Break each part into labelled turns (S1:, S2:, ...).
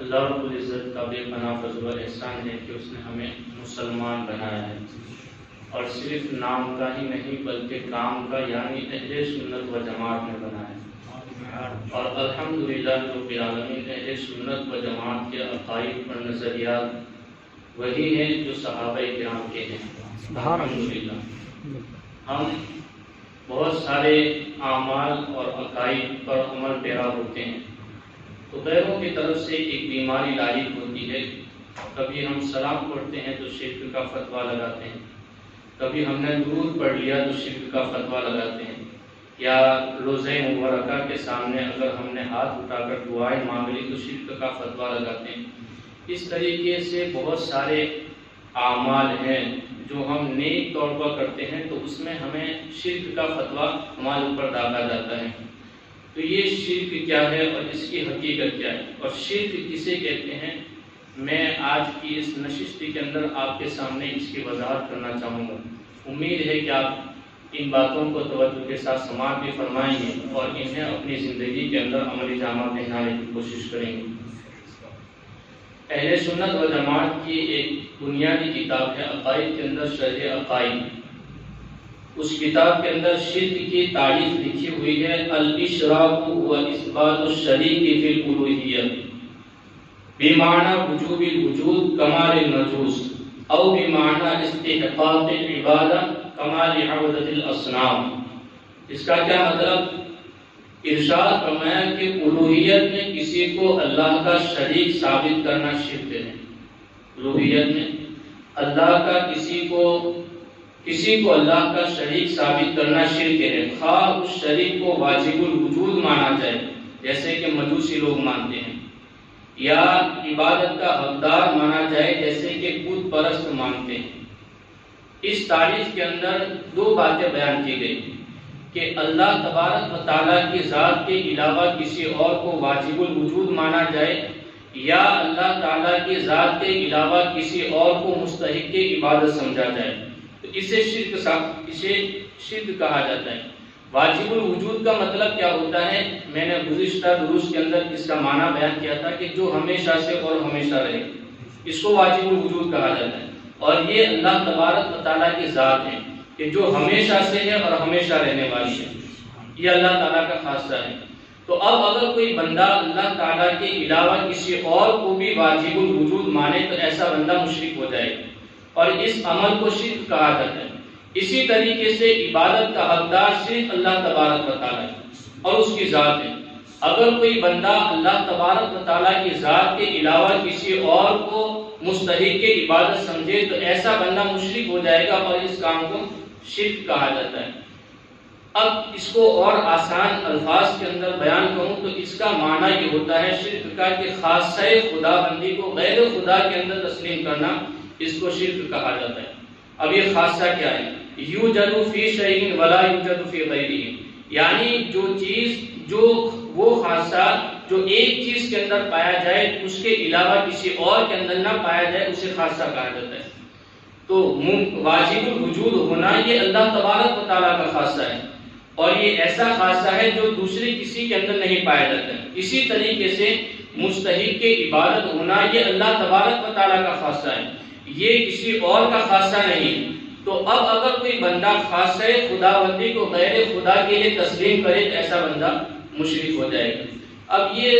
S1: اللہ رب العزت کا بے پناہ فضل و احسان ہے کہ اس نے ہمیں مسلمان بنایا ہے، اور صرف نام کا ہی نہیں بلکہ کام کا، یعنی اہل سنت و جماعت میں بنایا ہے۔ اور الحمدللہ رب العالمین اہل سنت و جماعت کے عقائد اور نظریات وہی ہیں جو صحابہ کرام کے ہیں۔ الحمدللہ ہم بہت سارے اعمال اور عقائد پر عمل پیرا ہوتے ہیں، تو غیروں کی طرف سے ایک بیماری لاحق ہوتی ہے۔ کبھی ہم سلام پڑھتے ہیں تو شرک کا فتویٰ لگاتے ہیں، کبھی ہم نے درود پڑھ لیا تو شرک کا فتویٰ لگاتے ہیں، یا روزہ مبارکہ کے سامنے اگر ہم نے ہاتھ اٹھا کر دعائیں مانگ لی تو شرک کا فتویٰ لگاتے ہیں۔ اس طریقے سے بہت سارے اعمال ہیں جو ہم نیک طور پر کرتے ہیں تو اس میں ہمیں شرک کا فتویٰ ہمارے اوپر ڈالا جاتا ہے۔ تو یہ شرک کیا ہے اور اس کی حقیقت کیا ہے اور شرک کسے کہتے ہیں، میں آج کی اس نشست کے اندر آپ کے سامنے اس کی وضاحت کرنا چاہوں گا۔ امید ہے کہ آپ ان باتوں کو توجہ کے ساتھ سماعت بھی فرمائیں گے اور انہیں اپنی زندگی کے اندر عملی جامہ پہنانے کی کوشش کریں گے۔ اہل سنت و جماعت کی ایک بنیادی کتاب ہے عقائد کے اندر شرح عقائد۔ اس کتاب کے اندر شرک کی تعریف لکھی ہوئی ہے، الاشراک و اثبات الشریک فی الالوہیہ بمعنی وجوب الوجود کمال المجوس او بمعنی استحقاق العبادہ کمال عبادت الاصنام۔ اس کا کیا مطلب؟ ارشاد فرمایا کہ الوہیت میں کسی کو اللہ کا شریک ثابت کرنا شرک ہے۔ الوہیت میں اللہ کا کسی کو اللہ کا شریک ثابت کرنا شرک ہے، خواہ اس شریک کو واجب الوجود مانا جائے جیسے کہ مجوسی لوگ مانتے ہیں، یا عبادت کا حقدار مانا جائے جیسے کہ بت پرست مانتے ہیں۔ اس تعریف کے اندر دو باتیں بیان کی گئی کہ اللہ تبارک و تعالیٰ کی ذات کے علاوہ کسی اور کو واجب الوجود مانا جائے، یا اللہ تعالیٰ کی ذات کے علاوہ کسی اور کو مستحق عبادت سمجھا جائے، تو اسے شرک کہا جاتا ہے۔ واجب الوجود کا مطلب کیا ہوتا ہے؟ میں نے گزشتہ دروس کے اندر اس کا معنی بیان کیا تھا کہ جو ہمیشہ سے اور ہمیشہ رہے، اس کو واجب الوجود کہا جاتا ہے۔ اور یہ اللہ تبارک و تعالیٰ کی ذات ہے کہ جو ہمیشہ سے ہے اور ہمیشہ رہنے والی ہے، یہ اللہ تعالیٰ کا خاصہ ہے۔ تو اب اگر کوئی بندہ اللہ تعالیٰ کے علاوہ کسی اور کو بھی واجب الوجود مانے تو ایسا بندہ مشرک ہو جائے گا، اور اس عمل کو شرک کہا جاتا ہے۔ اسی طریقے سے عبادت کا حقدار صرف اللہ تبارک و تعالیٰ ہے اور اس کی ذات ہے۔ اگر کوئی بندہ اللہ تبارک و تعالیٰ کی ذات کے علاوہ کسی اور کو مستحق عبادت سمجھے تو ایسا بندہ مشرک ہو جائے گا اور اس کام کو شرک کہا جاتا ہے۔ اب اس کو اور آسان الفاظ کے اندر بیان کروں تو اس کا معنی یہ ہوتا ہے شرک کا کہ خاصہ خدا بندی کو غیر خدا کے اندر تسلیم کرنا، اس کو شرک کہا جاتا ہے۔ اب یہ خاصہ کیا ہے؟ یوجد فی شیء ولا یوجد فی غیرہ، یعنی وہ خاصہ جو ایک چیز کے اندر پایا جائے اس کے علاوہ کسی اور کے اندر نہ پایا جائے اسے خاصہ کہا جاتا ہے۔ تو واجب الوجود ہونا یہ اللہ تبارک و تعالیٰ کا خاصہ ہے، اور یہ ایسا خاصہ ہے جو دوسرے کسی کے اندر نہیں پایا جاتا ہے۔ اسی طریقے سے مستحق عبادت ہونا یہ اللہ تبارک و تعالیٰ کا خاصہ ہے، یہ کسی اور کا خاصہ نہیں۔ تو اب اگر کوئی بندہ خاصہ خدا بندی کو غیر خدا کے لیے تسلیم کرے تو ایسا بندہ مشرک ہو جائے گا۔ اب یہ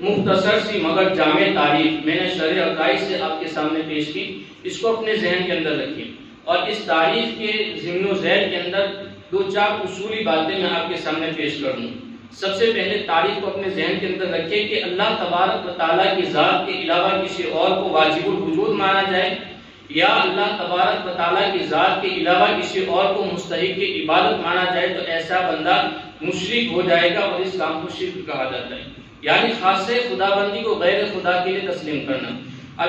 S1: مختصر سی مگر جامع تعریف میں نے شرح عقائد سے آپ کے سامنے پیش کی، اس کو اپنے ذہن کے اندر رکھیے، اور اس تعریف کے ضمن و ذیل کے اندر دو چار اصولی باتیں میں آپ کے سامنے پیش کر دوں۔ سب سے پہلے تعریف کو اپنے ذہن کے اندر رکھیے کہ اللہ تبارک و تعالیٰ کی ذات کے علاوہ کسی اور کو واجب الوجود مانا جائے، یا اللہ تبارک و تعالیٰ کی ذات کے علاوہ کسی اور کو مستحق عبادت مانا جائے تو ایسا بندہ مشرک ہو جائے گا اور اس کام کو شرک کہا جاتا ہے، یعنی خاص خدا بندی کو غیر خدا کے لیے تسلیم کرنا۔ اب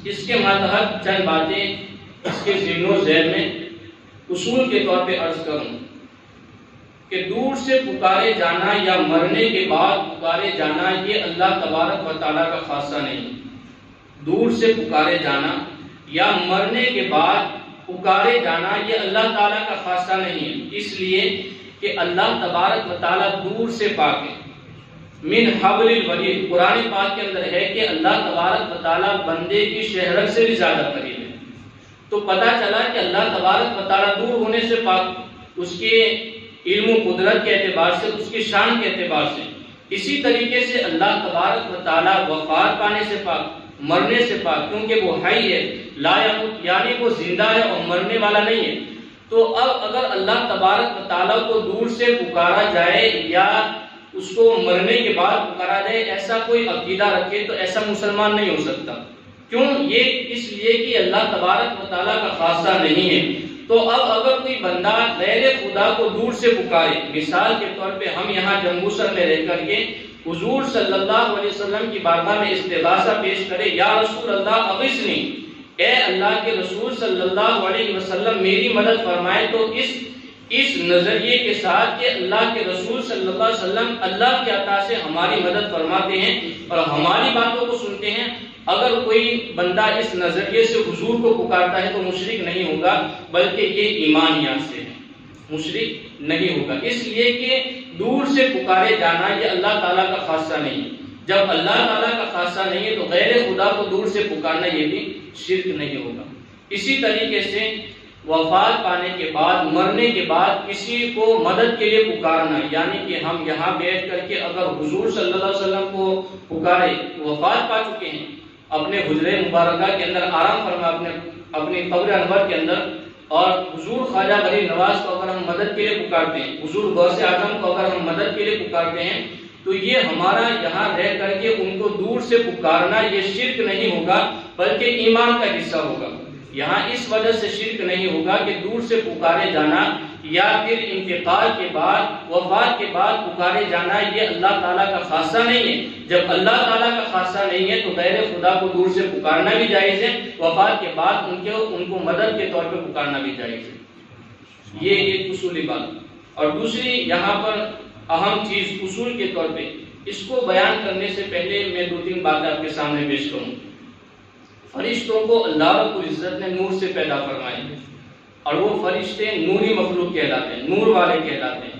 S1: اس کے ماتحت چند باتیں اس کے ضمن و ذیل میں اصول کے طور پہ عرض کروں کہ دور سے پکارے جانا یا مرنے کے بعد پکارے جانا یہ اللہ تبارک و تعالیٰ کا خاصہ نہیں۔ دور سے پکارے جانا یا مرنے کے بعد پکارے جانا یہ اللہ تعالیٰ کا خاصہ نہیں ہے، اس لیے کہ اللہ تبارک و تعالیٰ دور سے پاک ہے، من حبل الورید، قرآن پاک کے اندر ہے کہ اللہ تبارک و تعالیٰ بندے کی شہرت سے بھی زیادہ قریب ہے۔ تو پتہ چلا کہ اللہ تبارک و تعالیٰ دور ہونے سے پاک، اس کے علم و قدرت کے اعتبار سے، اس کی شان کے اعتبار سے۔ اسی طریقے سے اللہ تبارک و تعالیٰ وفات پانے سے پاک، مرنے سے پاک، کیونکہ وہ حی ہے، لا یموت، یعنی وہ زندہ ہے اور مرنے والا نہیں ہے۔ تو اب اگر اللہ تبارک و تعالیٰ کو دور سے پکارا جائے یا اس کو مرنے کے بعد پکارا جائے، ایسا کوئی عقیدہ رکھے تو ایسا مسلمان نہیں ہو سکتا۔ کیوں؟ یہ اس لیے کہ اللہ تبارک و تعالیٰ کا خاصہ نہیں ہے۔ تو اب اگر کوئی بندہ غیر خدا کو دور سے پکارے، مثال کے طور پہ ہم یہاں جموں سر میں رہ کر کے حضور صلی اللہ علیہ وسلم کی بارگاہ میں استغاثہ پیش کرے، یا رسول اللہ اغثنی، اے اللہ کے رسول صلی اللہ علیہ وسلم میری مدد فرمائے، تو اس نظریے کے ساتھ کہ اللہ کے رسول صلی اللہ علیہ وسلم اللہ کی عطا سے ہماری مدد فرماتے ہیں اور ہماری باتوں کو سنتے ہیں، اگر کوئی بندہ اس نظریے سے حضور کو پکارتا ہے تو مشرک نہیں ہوگا، بلکہ یہ ایمانیات سے ہے، مشرک نہیں ہوگا۔ اس لیے کہ دور سے پکارے جانا یہ اللہ تعالیٰ کا خاصہ نہیں ہے۔ جب اللہ تعالیٰ کا خاصہ نہیں ہے تو غیر خدا کو دور سے پکارنا یہ بھی شرک نہیں ہوگا۔ اسی طریقے سے وفات پانے کے بعد، مرنے کے بعد کسی کو مدد کے لیے پکارنا، یعنی کہ ہم یہاں بیٹھ کر کے اگر حضور صلی اللہ علیہ وسلم کو پکارے، وفات پا چکے ہیں، اپنے حجرے مبارکہ کے اندر آرام فرما، اپنے قبر انور کے اندر، اور حضور خواجہ غریب نواز کو اگر ہم مدد کے لیے پکارتے ہیں، حضور غوث اعظم کو اگر ہم مدد کے لیے پکارتے ہیں، تو یہ ہمارا یہاں رہ کر کے ان کو دور سے پکارنا یہ شرک نہیں ہوگا، بلکہ ایمان کا حصہ ہوگا۔ یہاں اس وجہ سے شرک نہیں ہوگا کہ دور سے پکارے جانا یا پھر انتقال کے بعد، وفات کے بعد پکارے جانا یہ اللہ تعالیٰ کا خاصہ نہیں ہے۔ جب اللہ تعالیٰ کا خاصہ نہیں ہے تو غیر خدا کو دور سے پکارنا بھی جائز ہے، وفات کے بعد ان کو مدد کے طور پہ پکارنا بھی جائز ہے۔ یہ ایک اصولی بات۔ اور دوسری یہاں پر اہم چیز اصول کے طور پہ، اس کو بیان کرنے سے پہلے میں دو تین باتیں آپ کے سامنے پیش کروں۔ فرشتوں کو اللہ رب العزت نے نور سے پیدا فرمایا ہے، اور وہ فرشتے نوری مخلوق کہلاتے ہیں، نور والے کہلاتے ہیں۔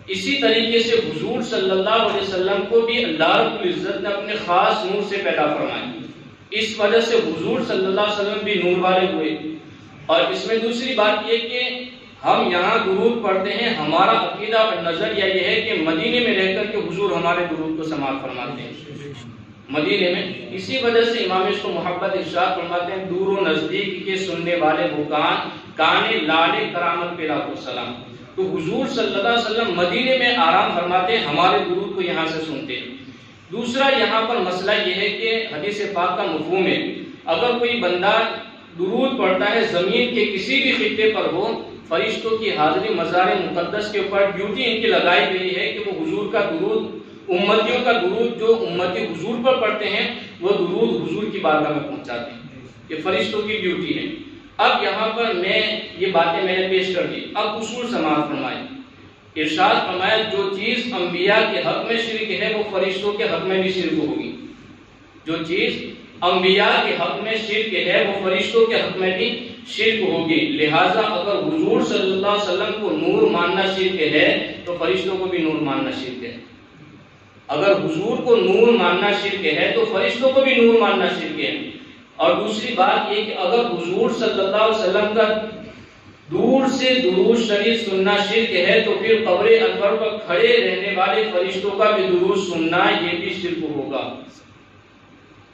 S1: اسی طریقے سے حضور صلی اللہ علیہ وسلم کو بھی اللہ رب العزت نے اپنے خاص نور سے پیدا فرمایا، اس وجہ سے حضور صلی اللہ علیہ وسلم بھی نور والے ہوئے۔ اور اس میں دوسری بات یہ کہ ہم یہاں درود پڑھتے ہیں، ہمارا عقیدہ اور نظریہ یہ ہے کہ مدینے میں رہ کر کے حضور ہمارے درود کو سماعت فرماتے ہیں مدینے میں۔ اسی وجہ سے امام اس کو محبت ارشاد فرماتے ہیں، دور و نزدیک کے سننے والے بکان کانے لالے کرامت پہ لاکھوں سلام۔ تو حضور صلی اللہ علیہ وسلم مدینے میں آرام فرماتے ہیں، ہمارے درود کو یہاں سے سنتے ہیں۔ دوسرا یہاں پر مسئلہ یہ ہے کہ حدیث پاک کا مفہوم ہے، اگر کوئی بندہ درود پڑھتا ہے زمین کے کسی بھی خطے پر ہو، فرشتوں کی حاضری مزار مقدس کے اوپر ڈیوٹی ان کی لگائی گئی ہے کہ وہ حضور کا درود، امتیوں کا درود جو امتی حضور پر پڑھتے ہیں وہ درود حضور کی بارگاہ میں پہنچاتے ہیں، یہ فرشتوں کی ڈیوٹی ہے۔ اب یہاں پر میں یہ باتیں میں نے پیش کر دی، اب اصول سماعت فرمائے۔ ارشاد فرمایا جو چیز انبیاء کے حق میں شرک ہے وہ فرشتوں کے حق میں بھی شرک ہوگی، جو چیز انبیاء کے حق میں شرک ہے وہ فرشتوں کے حق میں بھی شرک ہوگی۔ لہٰذا اگر حضور صلی اللہ علیہ وسلم کو نور ماننا شرک ہے تو فرشتوں کو بھی نور ماننا شرک ہے۔ اگر حضور کو نور ماننا شرک ہے تو فرشتوں کو بھی نور ماننا شرک ہے۔ اور دوسری بات یہ کہ اگر حضور صلی اللہ علیہ وسلم کا دور سے درود شریف سننا شرک ہے تو پھر قبر انور پر کھڑے رہنے والے فرشتوں کا بھی درود سننا یہ بھی شرک ہوگا۔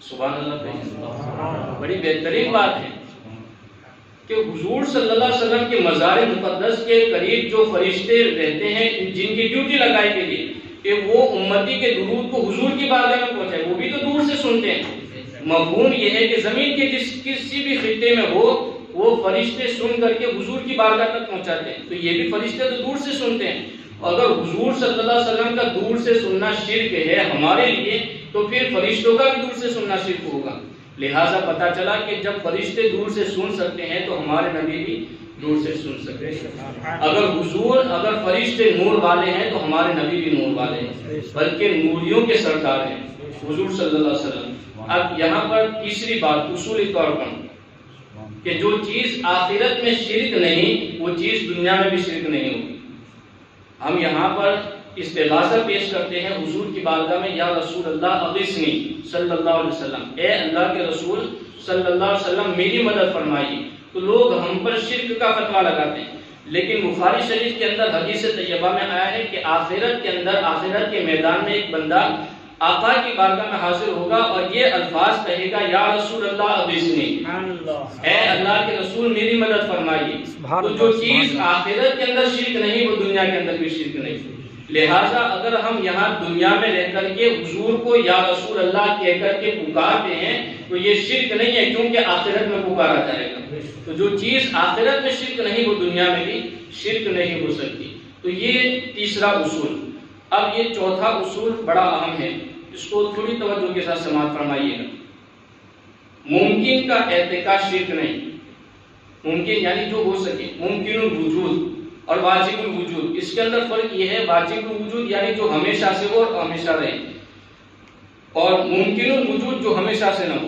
S1: سبحان اللہ، بڑی بہترین بات ہے کہ حضور صلی اللہ علیہ وسلم کے مزار مقدس کے قریب جو فرشتے رہتے ہیں جن کی ڈیوٹی لگائی گئی کہ وہ امتی کے درود کو حضور کی بارگاہ میں پہنچائے، وہ بھی تو دور سے سنتے ہیں۔ مفہوم یہ ہے کہ زمین کے کسی بھی خطے میں ہو وہ فرشتے سن کر کے حضور کی بارگاہ تک پہنچاتے ہیں، تو یہ بھی فرشتے تو دور سے سنتے ہیں۔ اگر حضور صلی اللہ علیہ وسلم کا دور سے سننا شرک ہے ہمارے لیے تو پھر فرشتوں کا بھی دور سے سننا شرک ہوگا۔ لہٰذا پتہ چلا کہ جب فرشتے دور سے سن سکتے ہیں تو ہمارے نبی بھی دور سے سن سکتے ہیں۔ اگر فرشتے نور والے ہیں تو ہمارے نبی بھی نور والے ہیں، بلکہ نوریوں کے سردار ہیں حضور صلی اللہ علیہ وسلم۔ اب یہاں پر تیسری بات اصولی طور پر کہ جو چیز آخرت میں شرک نہیں وہ چیز دنیا میں بھی شرک نہیں ہوگی۔ ہم یہاں پر استغاثہ پیش کرتے ہیں حضور کی بارگاہ میں، یا رسول اللہ اغثنی صلی اللہ علیہ وسلم، اے اللہ کے رسول صلی اللہ علیہ وسلم میری مدد فرمائیے، تو لوگ ہم پر شرک کا فتویٰ لگاتے ہیں۔ لیکن بخاری شریف کے اندر حدیث طیبہ میں آیا ہے کہ آخرت کے اندر، آخرت کے میدان میں ایک بندہ آقا کی بارگاہ میں حاضر ہوگا اور یہ الفاظ کہے گا، یا رسول اللہ اغثنی، اے اللہ کے رسول میری مدد فرمائیے۔ تو جو چیز آخرت کے اندر شرک نہیں وہ دنیا کے اندر بھی شرک نہیں۔ لہٰذا اگر ہم یہاں دنیا میں رہ کر کے حضور کو یا رسول اللہ کہہ کر کے پکارتے ہیں تو یہ شرک نہیں ہے، کیونکہ آخرت میں پکارا جائے گا۔ تو جو چیز آخرت میں شرک نہیں وہ دنیا میں بھی شرک نہیں ہو سکتی۔ تو یہ تیسرا اصول۔ اب یہ چوتھا اصول بڑا اہم ہے، اس کو تھوڑی توجہ کے ساتھ سماعت فرمائیے گا۔ ممکن کا اعتقاد شرک نہیں۔ ممکن یعنی جو ہو سکے، ممکن الوجود اور واجب الوجود، اس کے اندر فرق یہ ہے، واجب الوجود یعنی جو ہمیشہ سے ہو اور ہمیشہ رہے، اور ممکن الوجود جو ہمیشہ سے نہ ہو۔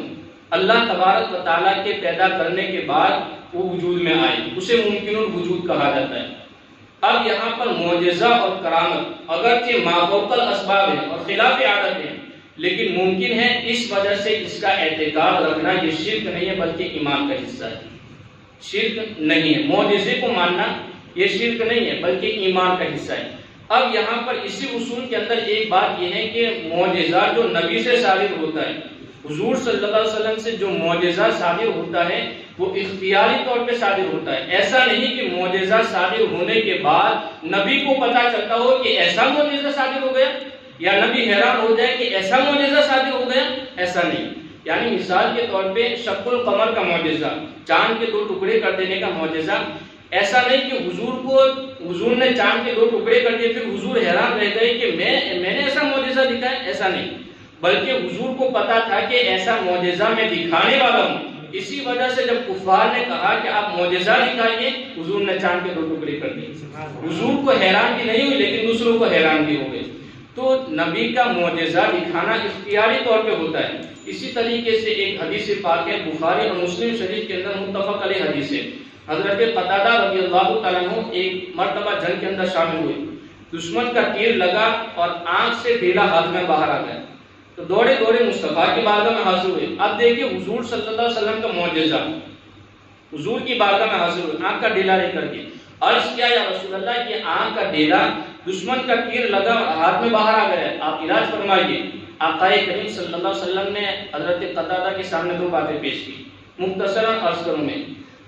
S1: اللہ تبارک و تعالیٰ کے پیدا کرنے کے بعد وہ وجود میں آئے، اسے ممکن الوجود کہا جاتا ہے۔ اب یہاں پر معجزہ اور کرامت اگرچہ مافوق الاسباب ہے اور خلاف عادت ہے، لیکن ممکن ہے، اس وجہ سے اس کا اعتقاد رکھنا یہ شرک نہیں ہے بلکہ ایمان کا حصہ ہے۔ شرک نہیں ہے، معجزے کو ماننا یہ شرک نہیں ہے بلکہ ایمان کا حصہ ہے۔ اب یہاں پر اسی اصول کے اندر ایک بات یہ ہے کہ معجزہ جو نبی سے صادر ہوتا ہے، حضور صلی اللہ علیہ وسلم سے جو معجزہ صادر ہوتا ہے وہ اختیاری طور پہ صادر ہوتا ہے۔ ایسا نہیں کہ معجزہ صادر ہونے کے بعد نبی کو پتا چلتا ہو کہ ایسا معجزہ صادر ہو گیا، یا نبی حیران ہو جائے کہ ایسا معجزہ صادر ہو گیا، ایسا نہیں۔ یعنی مثال کے طور پہ شق القمر کا معجزہ، چاند کے 2 ٹکڑے کر دینے کا معجزہ، ایسا نہیں کہ حضور نے چاند کے 2 ٹکڑے کر دیے پھر حضور حیران رہ گئے کہ میں نے ایسا معجزہ دکھایا، ایسا نہیں، بلکہ حضور کو پتا تھا کہ ایسا معجزہ میں دکھانے والا ہوں۔ اسی وجہ سے جب کفار نے کہا کہ آپ معجزہ دکھائیے، حضور نے چاند کے 2 ٹکڑے کر دیے۔ حضور کو حیران بھی نہیں ہوئی لیکن دوسروں کو حیران بھی ہو گئے۔ تو نبی کا معجزہ دکھانا اختیاری طور پہ ہوتا ہے۔ اسی طریقے سے ایک حدیث پاک ہے، بخاری اور مسلم شریف کے اندر متفق علیہ حدیث ہے۔ حضرت قتادہ رضی اللہ تعالیٰ عنہ ایک مرتبہ جنگ کے اندر شامل ہوئے، دشمن کا تیر لگا اور آنکھ سے ڈیلا ہاتھ میں باہر آ گیا، تو دوڑے دوڑے مصطفیٰ کی بارگاہ میں حاضر ہوئے۔ اب دیکھیے حضور صلی اللہ علیہ وسلم کا معجزہ، حضور کی بارگاہ میں حاضر ہوئے آنکھ کا ڈیلا لے کر کے، عرض کیا یا رسول اللہ یہ آنکھ کا ڈیلا دشمن کا تیر لگا اور ہاتھ میں باہر آ گیا، آپ علاج فرمائیے۔ آقا کریم صلی اللہ علیہ وسلم نے حضرت قتادہ کے سامنے 2 باتیں پیش کی، مختصراً عرض کروں میں۔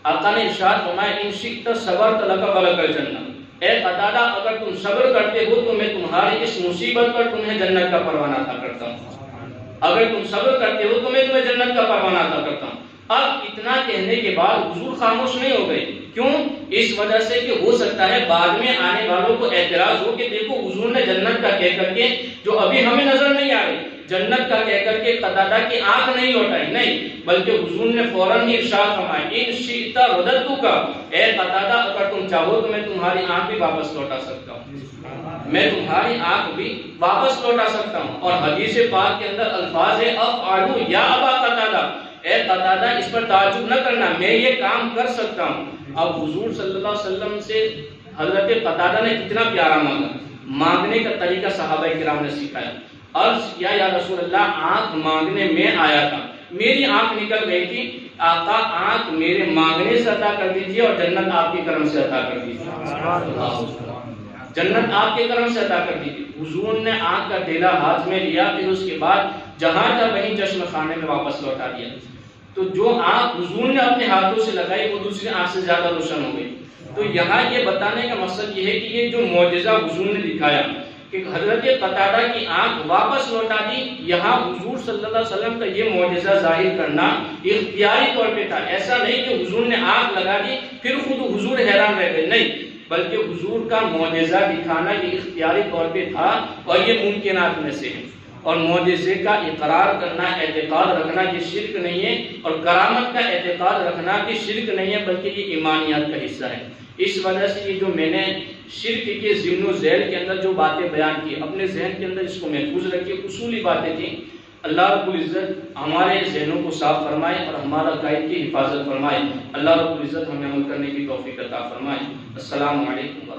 S1: آقا نے ارشاد فرمایا ان شئت صبرت لک ولک الجنہ، اے قتادہ اگر تم صبر کرتے ہو تو میں تمہاری اس مصیبت پر تمہیں جنت کا پروانہ عطا کرتا ہوں، اگر تم صبر کرتے ہو تو میں تمہیں جنت کا پروانہ عطا کرتا ہوں۔ اب اتنا کہنے کے بعد حضور خاموش نہیں ہو گئے، کیوں؟ اس وجہ سے کہ ہو سکتا ہے بعد میں آنے والوں کو اعتراض ہو کہ دیکھو حضور نے جنت کا کہہ کر کے جو ابھی ہمیں نظر نہیں آ رہی، جنت کا کہہ کر کے قتادہ کی آنکھ نہیں لوٹائی، نہیں، بلکہ حضور نے فوراً ہی ارشاد فرمایا ان شئت رددتک، اے قتادہ اگر تم چاہو تو میں تمہاری آنکھ بھی واپس لوٹا سکتا ہوں، میں تمہاری آنکھ بھی واپس لوٹا سکتا ہوں۔ اور حدیث پاک کے اندر الفاظ ہے افعل یا ابا قتادہ، اے قتادہ اس پر تعجب نہ کرنا، میں یہ کام کر سکتا ہوں۔ اب حضور صلی اللہ علیہ وسلم سے حضرت قتادہ نے کتنا پیارا مانگا، مانگنے کا طریقہ صحابہ کرام نے سکھایا۔ عرض کیا یا رسول اللہ آنکھ مانگنے میں آیا تھا، میری آنکھ نکل گئی تھی، آقا آنکھ میرے مانگنے سے عطا کر دیجیے اور جنت آپ کے کرم سے عطا کر دیجیے، جنت آپ کے کرم سے عطا کر دیجیے۔ حضور نے آنکھ کا ڈیلا ہاتھ میں لیا، پھر اس کے بعد جہاں تھا وہیں چشم خانے میں واپس لوٹا دیا۔ تو جو آنکھ حضور نے اپنے ہاتھوں سے لگائی وہ دوسری آنکھ سے زیادہ روشن ہو گئی۔ تو یہاں یہ بتانے کا مقصد یہ ہے کہ یہ جو معجزہ حضور نے دکھایا کہ حضرت قتادہ کی آنکھ واپس لوٹا دی، یہاں حضور صلی اللہ علیہ وسلم کا یہ معجزہ ظاہر کرنا اختیاری طور پہ تھا۔ ایسا نہیں کہ حضور نے آنکھ لگا دی پھر خود حضور حیران رہ گئے، نہیں، بلکہ حضور کا معجزہ دکھانا یہ اختیاری طور پہ تھا اور یہ ممکنات میں سے ہے۔ اور معجزے کا اقرار کرنا، اعتقاد رکھنا یہ شرک نہیں ہے، اور کرامت کا اعتقاد رکھنا بھی شرک نہیں ہے بلکہ یہ ایمانیات کا حصہ ہے۔ اس وجہ سے یہ جو میں نے شرک کے ضمن و ذیل کے اندر جو باتیں بیان کی، اپنے ذہن کے اندر اس کو محفوظ رکھیے، اصولی باتیں تھیں۔ اللہ رب العزت ہمارے ذہنوں کو صاف فرمائے اور ہمارا قائد کی حفاظت فرمائے۔ اللہ رب العزت ہمیں عمل کرنے کی توفیق عطا فرمائے۔ السلام علیکم۔